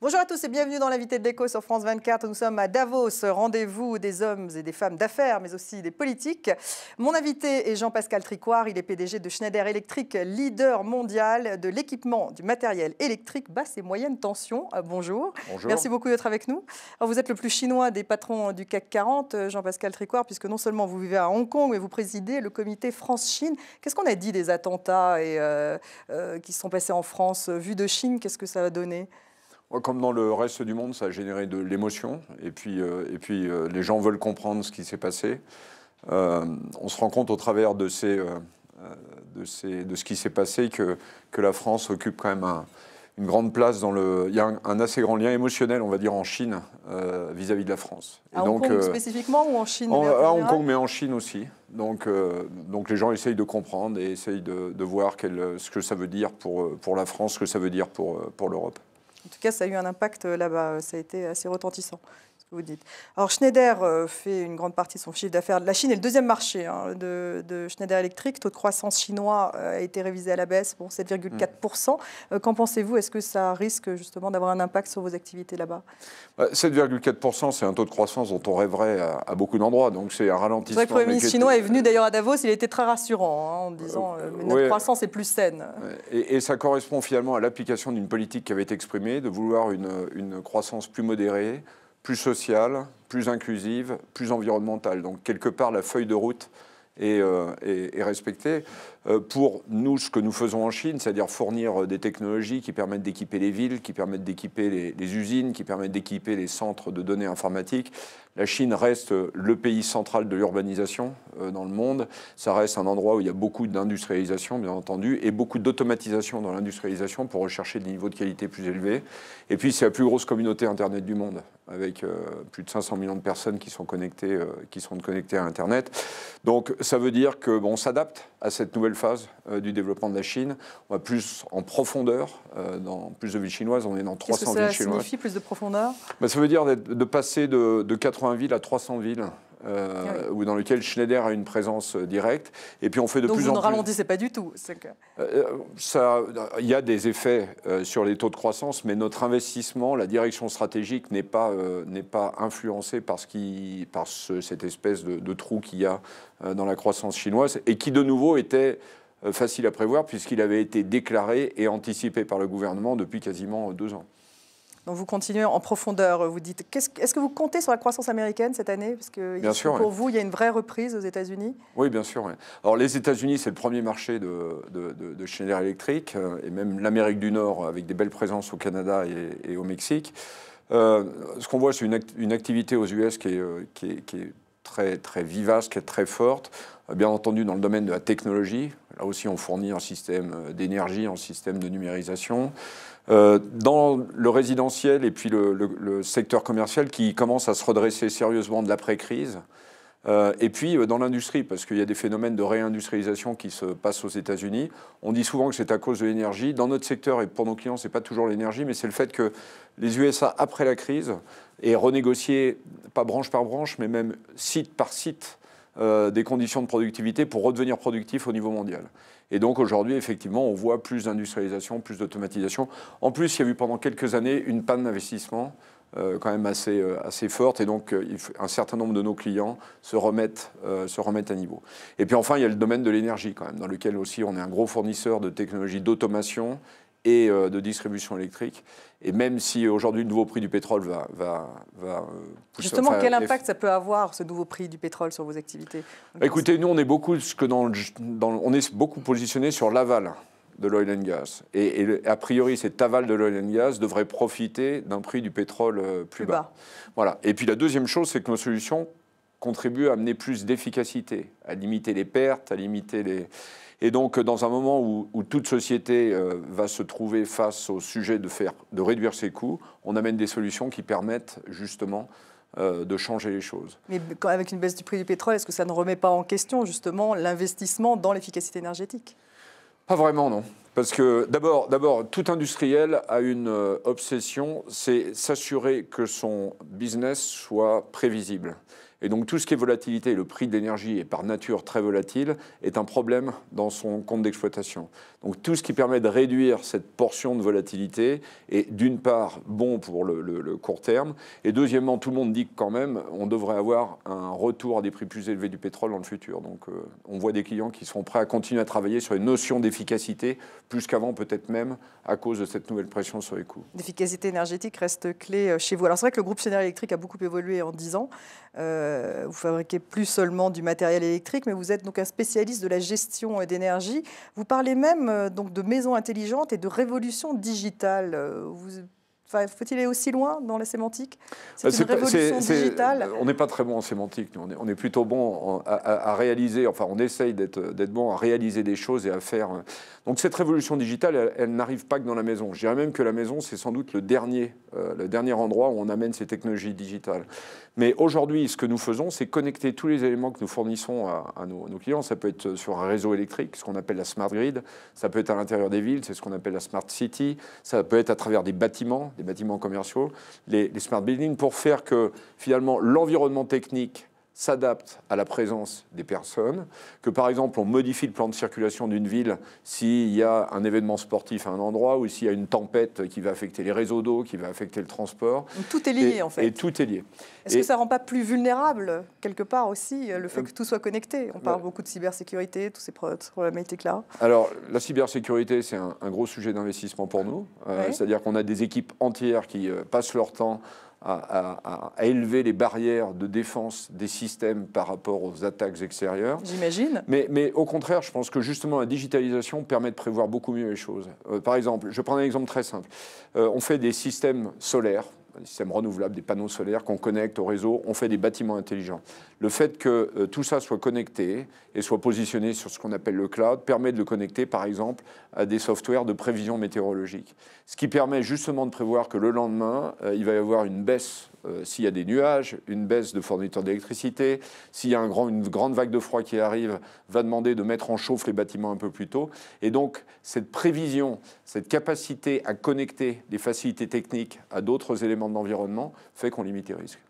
Bonjour à tous et bienvenue dans l'invité de l'écho sur France 24. Nous sommes à Davos, rendez-vous des hommes et des femmes d'affaires, mais aussi des politiques. Mon invité est Jean-Pascal Tricoire, il est PDG de Schneider Electric, leader mondial de l'équipement du matériel électrique basse et moyenne tension. Bonjour. Bonjour. Merci beaucoup d'être avec nous. Alors, vous êtes le plus chinois des patrons du CAC 40, Jean-Pascal Tricoire, puisque non seulement vous vivez à Hong Kong, mais vous présidez le comité France-Chine. Qu'est-ce qu'on a dit des attentats qui se sont passés en France, vu de Chine? Qu'est-ce que ça a donné? Comme dans le reste du monde, ça a généré de l'émotion. Et puis, les gens veulent comprendre ce qui s'est passé. On se rend compte au travers de ce qui s'est passé que la France occupe quand même une grande place dans le... Il y a un assez grand lien émotionnel, on va dire, en Chine vis-à-ce de la France. Et à Hong Kong spécifiquement ou en Chine à Hong Kong, mais en Chine aussi. Donc les gens essayent de comprendre et essayent de voir ce que ça veut dire pour la France, ce que ça veut dire pour l'Europe. En tout cas, ça a eu un impact là-bas. Ça a été assez retentissant, ce que vous dites. Alors, Schneider fait une grande partie de son chiffre d'affaires. La Chine est le deuxième marché de Schneider Electric. Le taux de croissance chinois a été révisé à la baisse, 7,4%. Qu'en pensez-vous? Est-ce que ça risque justement d'avoir un impact sur vos activités là-bas? 7,4%, c'est un taux de croissance dont on rêverait à beaucoup d'endroits. Donc, c'est un ralentissement. C'est vrai que le Premier ministre chinois est venu d'ailleurs à Davos. Il a été très rassurant en disant notre croissance est plus saine. Et ça correspond finalement à l'application d'une politique qui avait été exprimée, de vouloir une croissance plus modérée, plus sociale, plus inclusive, plus environnementale. Donc, quelque part, la feuille de route est respectée. Pour nous, ce que nous faisons en Chine, c'est-à-dire fournir des technologies qui permettent d'équiper les villes, qui permettent d'équiper les usines, qui permettent d'équiper les centres de données informatiques. La Chine reste le pays central de l'urbanisation dans le monde. Ça reste un endroit où il y a beaucoup d'industrialisation, bien entendu, et beaucoup d'automatisation dans l'industrialisation pour rechercher des niveaux de qualité plus élevés. Et puis, c'est la plus grosse communauté Internet du monde, avec plus de 500 millions de personnes qui sont connectées à Internet. Donc, ça veut dire qu'on s'adapte à cette nouvelle phase du développement de la Chine. On va plus en profondeur, dans plus de villes chinoises. On est dans 300 villes chinoises. Qu'est-ce que ça signifie, plus de profondeur? Ça veut dire de passer de 80 villes à 300 villes. Ou dans lequel Schneider a une présence directe. Et puis on fait de Donc plus en plus... Donc vous ne ralentissez pas du tout. Il y a des effets sur les taux de croissance, mais notre investissement, la direction stratégique n'est pas influencée par cette espèce de trou qu'il y a dans la croissance chinoise et qui de nouveau était facile à prévoir puisqu'il avait été déclaré et anticipé par le gouvernement depuis quasiment 2 ans. Donc vous continuez en profondeur, vous dites. Est-ce que vous comptez sur la croissance américaine cette année? Parce que bien sûr, pour vous, il y a une vraie reprise aux États-Unis. Oui, bien sûr. Oui. Alors les États-Unis, c'est le premier marché de Schneider Electric, et même l'Amérique du Nord, avec des belles présences au Canada et au Mexique. Ce qu'on voit, c'est une activité aux US qui est très, très vivace, qui est très forte. Bien entendu, dans le domaine de la technologie. Là aussi, on fournit un système d'énergie, un système de numérisation. Dans le résidentiel et puis le secteur commercial qui commence à se redresser sérieusement de l'après-crise. Et puis dans l'industrie, parce qu'il y a des phénomènes de réindustrialisation qui se passent aux États-Unis. On dit souvent que c'est à cause de l'énergie. Dans notre secteur et pour nos clients, ce n'est pas toujours l'énergie, mais c'est le fait que les USA, après la crise, aient renégocié, pas branche par branche, mais même site par site, des conditions de productivité pour redevenir productif au niveau mondial. Et donc aujourd'hui, effectivement, on voit plus d'industrialisation, plus d'automatisation. En plus, il y a eu pendant quelques années une panne d'investissement quand même assez forte. Et donc, un certain nombre de nos clients se remettent à niveau. Et puis enfin, il y a le domaine de l'énergie quand même, dans lequel aussi on est un gros fournisseur de technologies d'automation et de distribution électrique. Et même si aujourd'hui le nouveau prix du pétrole va pousser... Justement, quel impact ça peut avoir, ce nouveau prix du pétrole, sur vos activités? Écoutez, nous, on est beaucoup positionné sur l'aval de l'oil and gas. Et a priori, cet aval de l'oil and gas devrait profiter d'un prix du pétrole plus bas. Voilà. Et puis la deuxième chose, c'est que nos solutions contribuent à amener plus d'efficacité, à limiter les pertes, à limiter les... Et donc, dans un moment où toute société va se trouver face au sujet de réduire ses coûts, on amène des solutions qui permettent justement de changer les choses. Mais avec une baisse du prix du pétrole, est-ce que ça ne remet pas en question justement l'investissement dans l'efficacité énergétique? Pas vraiment, non. Parce que d'abord, tout industriel a une obsession, c'est s'assurer que son business soit prévisible. Et donc tout ce qui est volatilité, le prix de l'énergie est par nature très volatile, est un problème dans son compte d'exploitation. Donc tout ce qui permet de réduire cette portion de volatilité est d'une part bon pour le court terme, et deuxièmement, tout le monde dit que quand même, on devrait avoir un retour à des prix plus élevés du pétrole dans le futur. Donc on voit des clients qui sont prêts à continuer à travailler sur une notion d'efficacité, plus qu'avant peut-être même à cause de cette nouvelle pression sur les coûts. L'efficacité énergétique reste clé chez vous. Alors c'est vrai que le groupe Schneider Electric a beaucoup évolué en 10 ans. Vous fabriquez plus seulement du matériel électrique, mais vous êtes donc un spécialiste de la gestion d'énergie. Vous parlez même donc de maisons intelligentes et de révolution digitale. Faut-il aller aussi loin dans la sémantique? C'est une révolution digitale. On n'est pas très bon en sémantique. On est plutôt bon à réaliser, enfin on essaye d'être bon à réaliser des choses et à faire. Donc cette révolution digitale, elle n'arrive pas que dans la maison. Je dirais même que la maison, c'est sans doute le dernier endroit où on amène ces technologies digitales. Mais aujourd'hui, ce que nous faisons, c'est connecter tous les éléments que nous fournissons à nos clients. Ça peut être sur un réseau électrique, ce qu'on appelle la smart grid. Ça peut être à l'intérieur des villes, c'est ce qu'on appelle la smart city. Ça peut être à travers des bâtiments commerciaux, les smart buildings, pour faire que finalement l'environnement technique s'adapte à la présence des personnes, que par exemple on modifie le plan de circulation d'une ville s'il y a un événement sportif à un endroit ou s'il y a une tempête qui va affecter les réseaux d'eau, qui va affecter le transport. Donc tout est lié en fait. Et tout est lié. Est-ce que ça ne rend pas plus vulnérable quelque part aussi le fait que tout soit connecté? On parle beaucoup de cybersécurité, toutes ces problématiques-là. Alors la cybersécurité, c'est un gros sujet d'investissement pour nous. C'est-à-dire qu'on a des équipes entières qui passent leur temps à élever les barrières de défense des systèmes par rapport aux attaques extérieures. J'imagine. Mais au contraire, je pense que justement la digitalisation permet de prévoir beaucoup mieux les choses. Par exemple, je prends un exemple très simple. On fait des systèmes solaires, des systèmes renouvelables, des panneaux solaires qu'on connecte au réseau, on fait des bâtiments intelligents. Le fait que tout ça soit connecté et soit positionné sur ce qu'on appelle le cloud permet de le connecter, par exemple, à des softwares de prévision météorologique. Ce qui permet justement de prévoir que le lendemain, il va y avoir une baisse, s'il y a des nuages, une baisse de fourniture d'électricité, s'il y a une grande vague de froid qui arrive, va demander de mettre en chauffe les bâtiments un peu plus tôt. Et donc, cette prévision, cette capacité à connecter les facilités techniques à d'autres éléments de l'environnement fait qu'on limite les risques.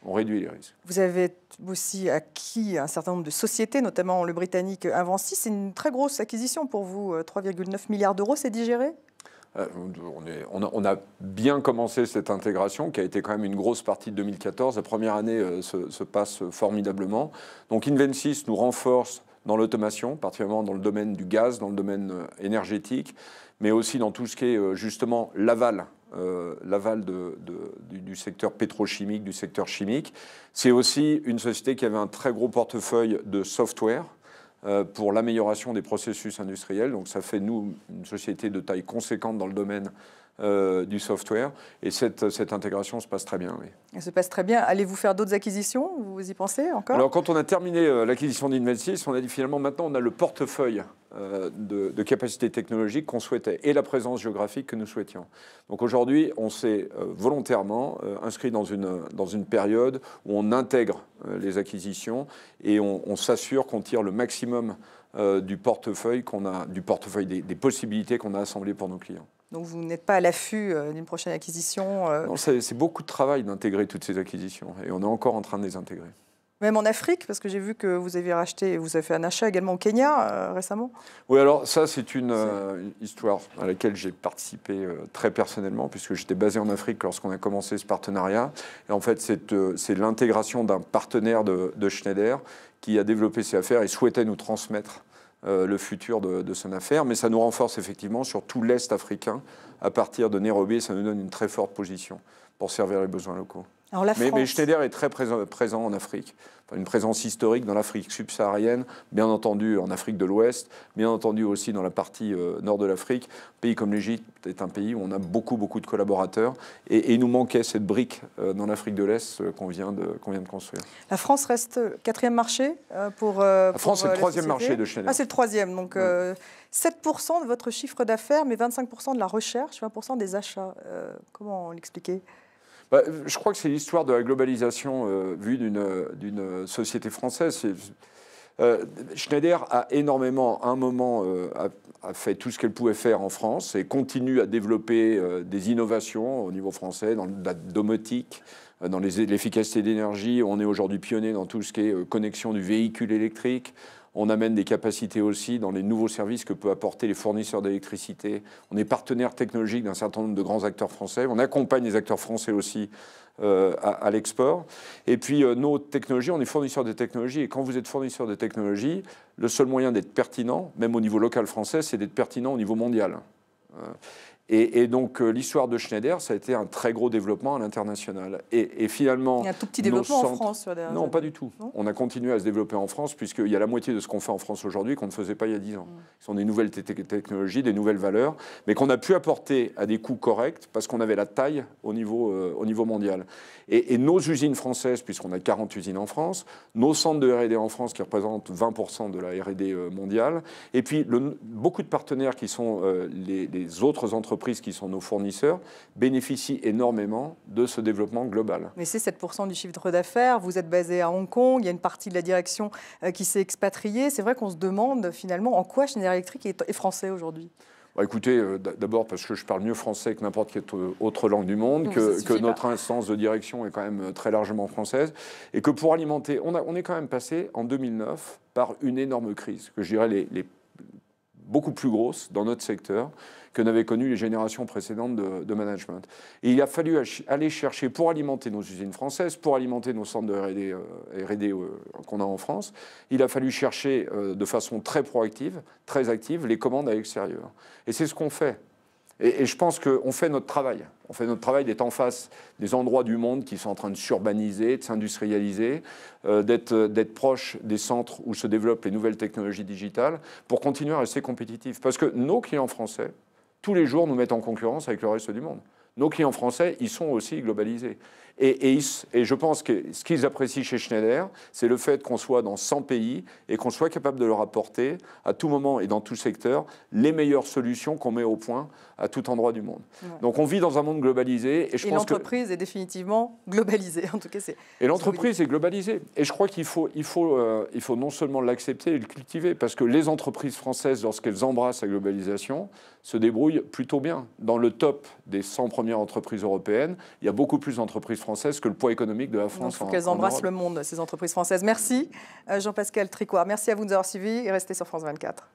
On réduit les risques. Vous avez aussi acquis un certain nombre de sociétés, notamment le britannique Invencis. C'est une très grosse acquisition pour vous, 3,9 milliards d'euros, c'est digéré? On a bien commencé cette intégration qui a été quand même une grosse partie de 2014. La première année se passe formidablement. Donc Invencis nous renforce dans l'automation, particulièrement dans le domaine du gaz, dans le domaine énergétique, mais aussi dans tout ce qui est justement l'aval du secteur pétrochimique, du secteur chimique. C'est aussi une société qui avait un très gros portefeuille de software pour l'amélioration des processus industriels. Donc ça fait, nous, une société de taille conséquente dans le domaine du software. Et cette intégration se passe très bien, oui. Elle se passe très bien. Allez-vous faire d'autres acquisitions? Vous y pensez encore? Alors, quand on a terminé l'acquisition d'Invencis, on a dit finalement, maintenant, on a le portefeuille de capacités technologiques qu'on souhaitait et la présence géographique que nous souhaitions. Donc aujourd'hui, on s'est volontairement inscrit dans une période où on intègre les acquisitions et on s'assure qu'on tire le maximum du portefeuille des possibilités qu'on a assemblées pour nos clients. Donc vous n'êtes pas à l'affût d'une prochaine acquisition Non, c'est beaucoup de travail d'intégrer toutes ces acquisitions et on est encore en train de les intégrer. Même en Afrique, parce que j'ai vu que vous avez fait un achat également au Kenya récemment. Oui, alors ça c'est une histoire à laquelle j'ai participé très personnellement, puisque j'étais basé en Afrique lorsqu'on a commencé ce partenariat. Et en fait, c'est l'intégration d'un partenaire de Schneider qui a développé ses affaires et souhaitait nous transmettre le futur de son affaire, mais ça nous renforce effectivement sur tout l'Est africain. À partir de Nairobi, ça nous donne une très forte position pour servir les besoins locaux. Alors la France... mais Schneider est très présent en Afrique. Enfin, une présence historique dans l'Afrique subsaharienne, bien entendu en Afrique de l'Ouest, bien entendu aussi dans la partie nord de l'Afrique. Un pays comme l'Égypte est un pays où on a beaucoup de collaborateurs. Et il nous manquait cette brique dans l'Afrique de l'Est qu'on vient de construire. La France reste 4e marché pour la France, c'est le 3e marché de Schneider. Ah, c'est le 3e. Donc 7% de votre chiffre d'affaires, mais 25% de la recherche, 20% des achats. Comment l'expliquer ? Je crois que c'est l'histoire de la globalisation vue d'une société française. Schneider a énormément, à un moment, a fait tout ce qu'elle pouvait faire en France et continue à développer des innovations au niveau français, dans la domotique, dans l'efficacité d'énergie. On est aujourd'hui pionnier dans tout ce qui est connexion du véhicule électrique. On amène des capacités aussi dans les nouveaux services que peuvent apporter les fournisseurs d'électricité. On est partenaire technologique d'un certain nombre de grands acteurs français. On accompagne les acteurs français aussi à l'export. Et puis, nos technologies, on est fournisseur de technologies. Et quand vous êtes fournisseur de technologies, le seul moyen d'être pertinent, même au niveau local français, c'est d'être pertinent au niveau mondial. Et donc, l'histoire de Schneider, ça a été un très gros développement à l'international. Et finalement... Il y a un tout petit développement en France. Non, pas du tout. Non, on a continué à se développer en France, puisqu'il y a la moitié de ce qu'on fait en France aujourd'hui qu'on ne faisait pas il y a 10 ans. Ce sont des nouvelles technologies, des nouvelles valeurs, mais qu'on a pu apporter à des coûts corrects, parce qu'on avait la taille au niveau mondial. Et nos usines françaises, puisqu'on a 40 usines en France, nos centres de R&D en France, qui représentent 20% de la R&D mondiale, et puis beaucoup de partenaires qui sont les autres entreprises qui sont nos fournisseurs, bénéficient énormément de ce développement global. Mais c'est 7% du chiffre d'affaires, vous êtes basé à Hong Kong, il y a une partie de la direction qui s'est expatriée. C'est vrai qu'on se demande finalement en quoi Schneider Electric est français aujourd'hui. Bah écoutez, d'abord parce que je parle mieux français que n'importe quelle autre langue du monde, que notre instance de direction est quand même très largement française, et que pour alimenter, on est quand même passé en 2009 par une énorme crise, que je dirais beaucoup plus grosse dans notre secteur que n'avaient connu les générations précédentes de management. Et il a fallu aller chercher, pour alimenter nos usines françaises, pour alimenter nos centres de R&D qu'on a en France, il a fallu chercher de façon très proactive, très active, les commandes à l'extérieur. Et c'est ce qu'on fait. Et je pense qu'on fait notre travail. On fait notre travail d'être en face des endroits du monde qui sont en train de s'urbaniser, de s'industrialiser, d'être proche des centres où se développent les nouvelles technologies digitales pour continuer à rester compétitifs. Parce que nos clients français, tous les jours, nous mettent en concurrence avec le reste du monde. Nos clients français, ils sont aussi globalisés. Et je pense que ce qu'ils apprécient chez Schneider, c'est le fait qu'on soit dans 100 pays et qu'on soit capable de leur apporter, à tout moment et dans tout secteur, les meilleures solutions qu'on met au point à tout endroit du monde. Ouais. Donc on vit dans un monde globalisé. Et l'entreprise est définitivement globalisée. En tout cas, et l'entreprise est globalisée. Et je crois qu'il faut non seulement l'accepter et le cultiver, parce que les entreprises françaises, lorsqu'elles embrassent la globalisation, se débrouillent plutôt bien. Dans le top des 100 premières entreprises européennes, il y a beaucoup plus d'entreprises françaises que le poids économique de la France. Il faut qu'elles embrassent le monde, ces entreprises françaises. Merci Jean-Pascal Tricoire. Merci à vous de nous avoir suivis et restez sur France 24.